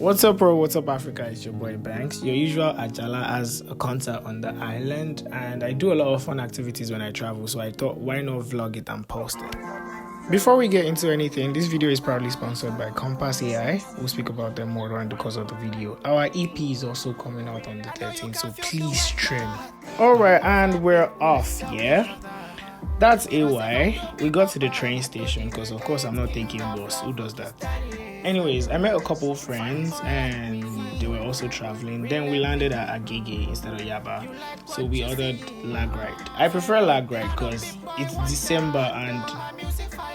What's up, bro? What's up, Africa? It's your boy Banks. Your usual Ajala as a concert on the island, and I do a lot of fun activities when I travel, so I thought, why not vlog it and post it? Before we get into anything, this video is proudly sponsored by Compass AI. We'll speak about them more during the course of the video. Our EP is also coming out on the 13th, so please trim. Alright, and we're off, yeah? That's AY. We got to the train station because, of course, I'm not taking bus. Who does that? Anyways, I met a couple of friends and they were also traveling. Then we landed at Agege instead of Yaba. So we ordered lag ride. I prefer lag ride because it's December and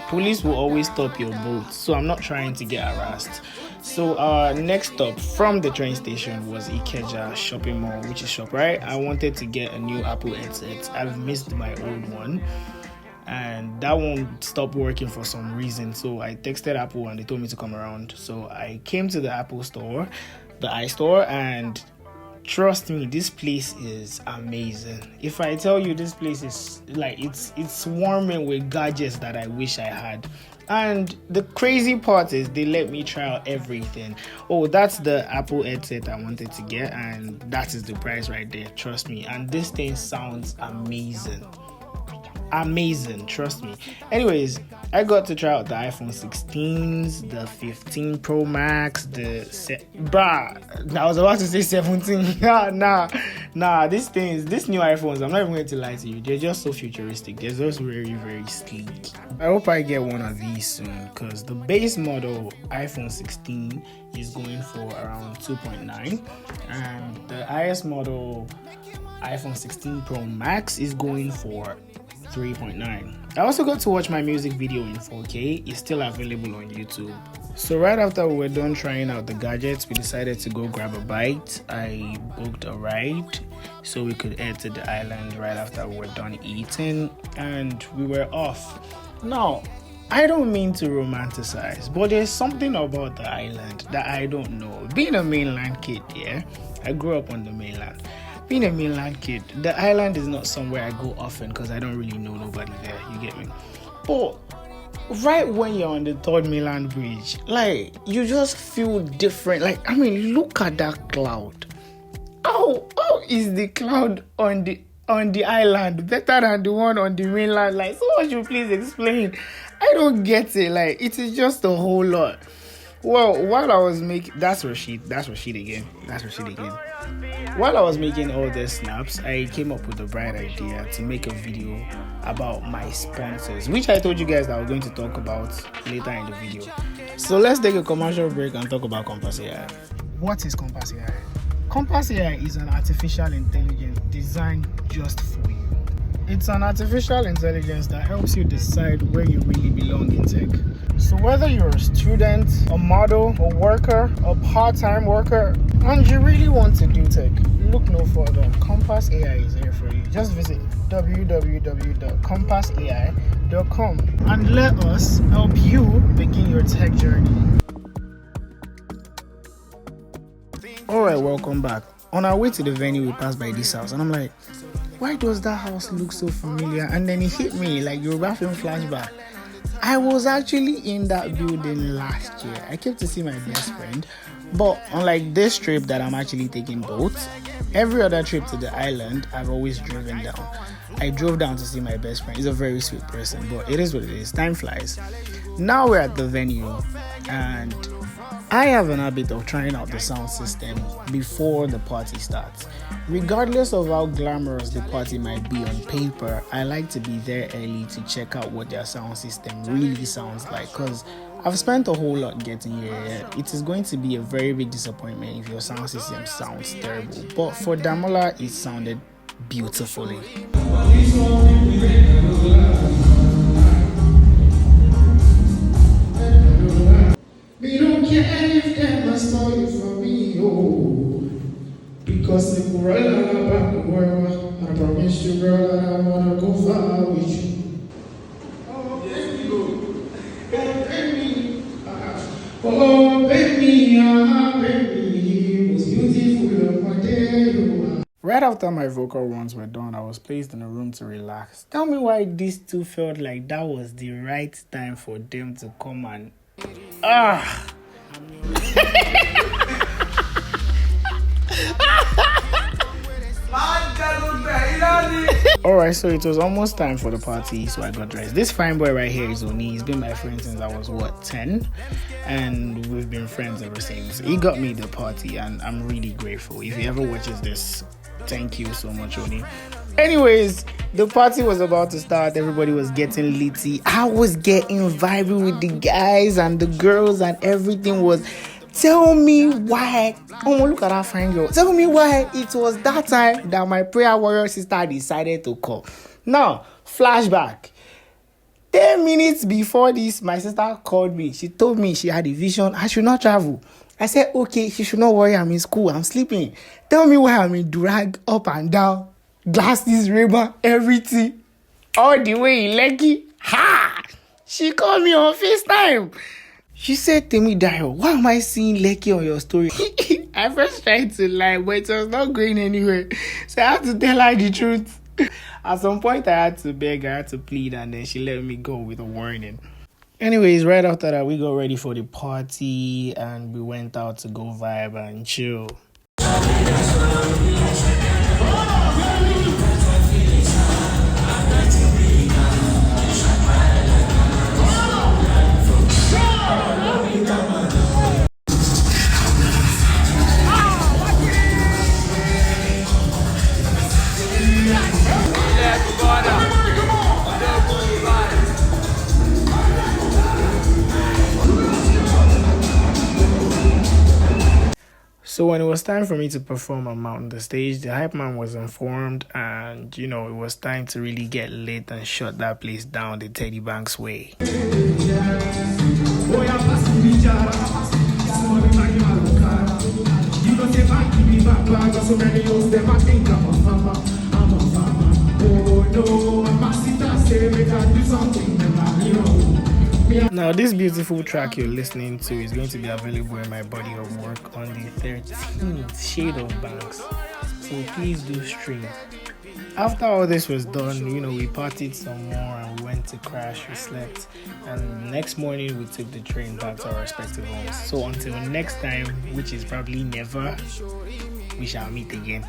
police will always stop your boat. So I'm not trying to get harassed. So our next stop from the train station was Ikeja shopping mall, which is ShopRite. I wanted to get a new Apple headset. I've missed my old one, and that won't stop working for some reason. So I texted Apple and they told me to come around. So I came to the Apple store, the iStore, and trust me, this place is amazing. If I tell you this place is like, it's swarming with gadgets that I wish I had. And the crazy part is they let me try out everything. Oh, that's the Apple headset I wanted to get, and that is the price right there, trust me. And this thing sounds amazing. Trust me. Anyways, I got to try out the iPhone 16s, the 15 Pro Max, I was about to say 17. Nah, these new iPhones, I'm not even going to lie to you, they're just so futuristic. They're just very, very sleek. I hope I get one of these soon, because the base model iPhone 16 is going for around 2.9, and the highest model iPhone 16 Pro Max is going for 3.9. I also got to watch my music video in 4K. It's still available on YouTube. So right after we were done trying out the gadgets, we decided to go grab a bite. I booked a ride so we could head to the island right after we were done eating, and we were off. Now, I don't mean to romanticize, but there's something about the island that I don't know. Being a mainland kid, yeah, I grew up on the mainland. Being a mainland kid, the island is not somewhere I go often because I don't really know nobody there, you get me? But right when you're on the third mainland bridge, like, you just feel different. Like, I mean, look at that cloud. How is the cloud on the island better than the one on the mainland? Like, someone should please explain. I don't get it. Like, it is just a whole lot. Well, while I was making... That's Rashid again. While I was making all these snaps, I came up with a bright idea to make a video about my sponsors, which I told you guys that I was going to talk about later in the video. So let's take a commercial break and talk about Compass AI. What is Compass AI? Compass AI is an artificial intelligence designed just for you. It's an artificial intelligence that helps you decide where you really belong in tech. So whether you're a student, a model, a worker, a part-time worker, and you really want to do tech, look no further. Compass AI is here for you. Just visit www.compassai.com and let us help you begin your tech journey. Alright, welcome back. On our way to the venue, we passed by this house, and I'm like, why does that house look so familiar? And then it hit me like Yoruba film flashback. I was actually in that building last year. I came to see my best friend, but unlike this trip that I'm actually taking boats, every other trip to the island, I've always driven down. I drove down to see my best friend. He's a very sweet person, but it is what it is. Time flies. Now we're at the venue, and I have an habit of trying out the sound system before the party starts. Regardless of how glamorous the party might be on paper, I like to be there early to check out what their sound system really sounds like, because I've spent a whole lot getting here. It is going to be a very big disappointment if your sound system sounds terrible, but for Damola, it sounded beautifully. We don't care if them a story for me, oh, because the world and about the world, I promise you, girl, that I wanna go far with you. Oh, baby, baby, most beautiful of my day, you are. Right after my vocal runs were done, I was placed in a room to relax. Tell me why these two felt like that was the right time for them to come and Alright, so it was almost time for the party, so I got dressed. This fine boy right here is Oni. He's been my friend since I was 10, and we've been friends ever since. He got me the party, and I'm really grateful. If he ever watches this, thank you so much, Oni. Anyways, the party was about to start. Everybody was getting litty. I was getting vibey with the guys and the girls, and everything was. Tell me why. Oh, look at that fine girl. Tell me why it was that time that my prayer warrior sister decided to call. Now, flashback. 10 minutes before this, my sister called me. She told me she had a vision. I should not travel. I said, okay, she should not worry. I'm in school. I'm sleeping. Tell me why I'm in drag up and down. Glasses, Ray-Ban, everything. All the way in Lekki. Ha! She called me on FaceTime. She said to me, Dayo, why am I seeing Lekki on your story? I first tried to lie, but it was not going anywhere. So I had to tell her the truth. At some point, I had to beg, I had to plead, and then she let me go with a warning. Anyways, right after that, we got ready for the party, and we went out to go vibe and chill. So when it was time for me to perform on the stage, the hype man was informed, and it was time to really get lit and shut that place down the Teddie Bankz way. Now, this beautiful track you're listening to is going to be available in my body of work on the 13th Shade of Banks. So please do stream. After all this was done, we partied some more and we went to crash, we slept, and next morning we took the train back to our respective homes. So until next time, which is probably never, we shall meet again.